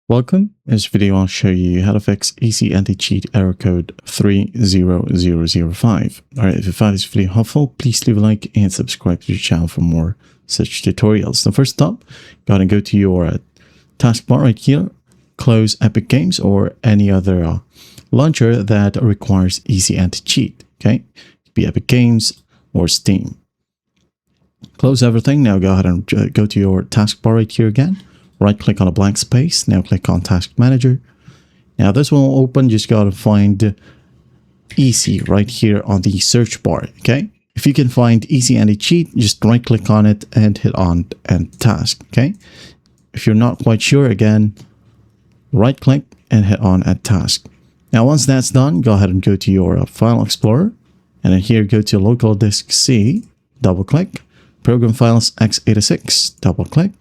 Welcome. In this video, I'll show you how to fix EasyAntiCheat error code 30005. Alright, if you found this video helpful, please leave a like and subscribe to the channel for more such tutorials. So first up, go ahead and go to your taskbar right here, close Epic Games or any other launcher that requires EasyAntiCheat. Okay, it could be Epic Games or Steam. Close everything. Now go ahead and go to your taskbar right here again. Right click on a blank space. Now click on Task Manager. Now this one will open. Just gotta find Easy right here on the search bar. Okay. If you can find EasyAntiCheat, just right click on it and hit on End Task. Okay. If you're not quite sure, again, right click and hit on Add Task. Now once that's done, go ahead and go to your File Explorer. And then here go to Local Disk C, double click. Program Files x86, double click,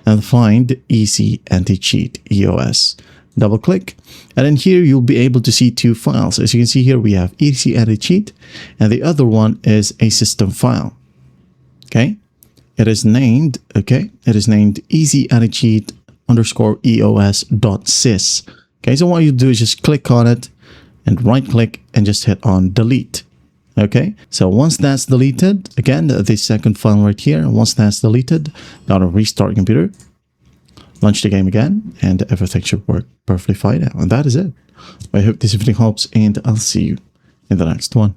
and find EasyAntiCheat EOS. Double click, and then here you'll be able to see two files. As you can see here, we have EasyAntiCheat, and the other one is a system file. Okay, it is named EasyAntiCheat_EOS.sys. Okay, so what you do is just click on it and right click and just hit on delete. Okay, so once that's deleted, again, the second file right here, once that's deleted, gotta restart your computer, launch the game again, and everything should work perfectly fine now. And that is it. I hope this video helps, and I'll see you in the next one.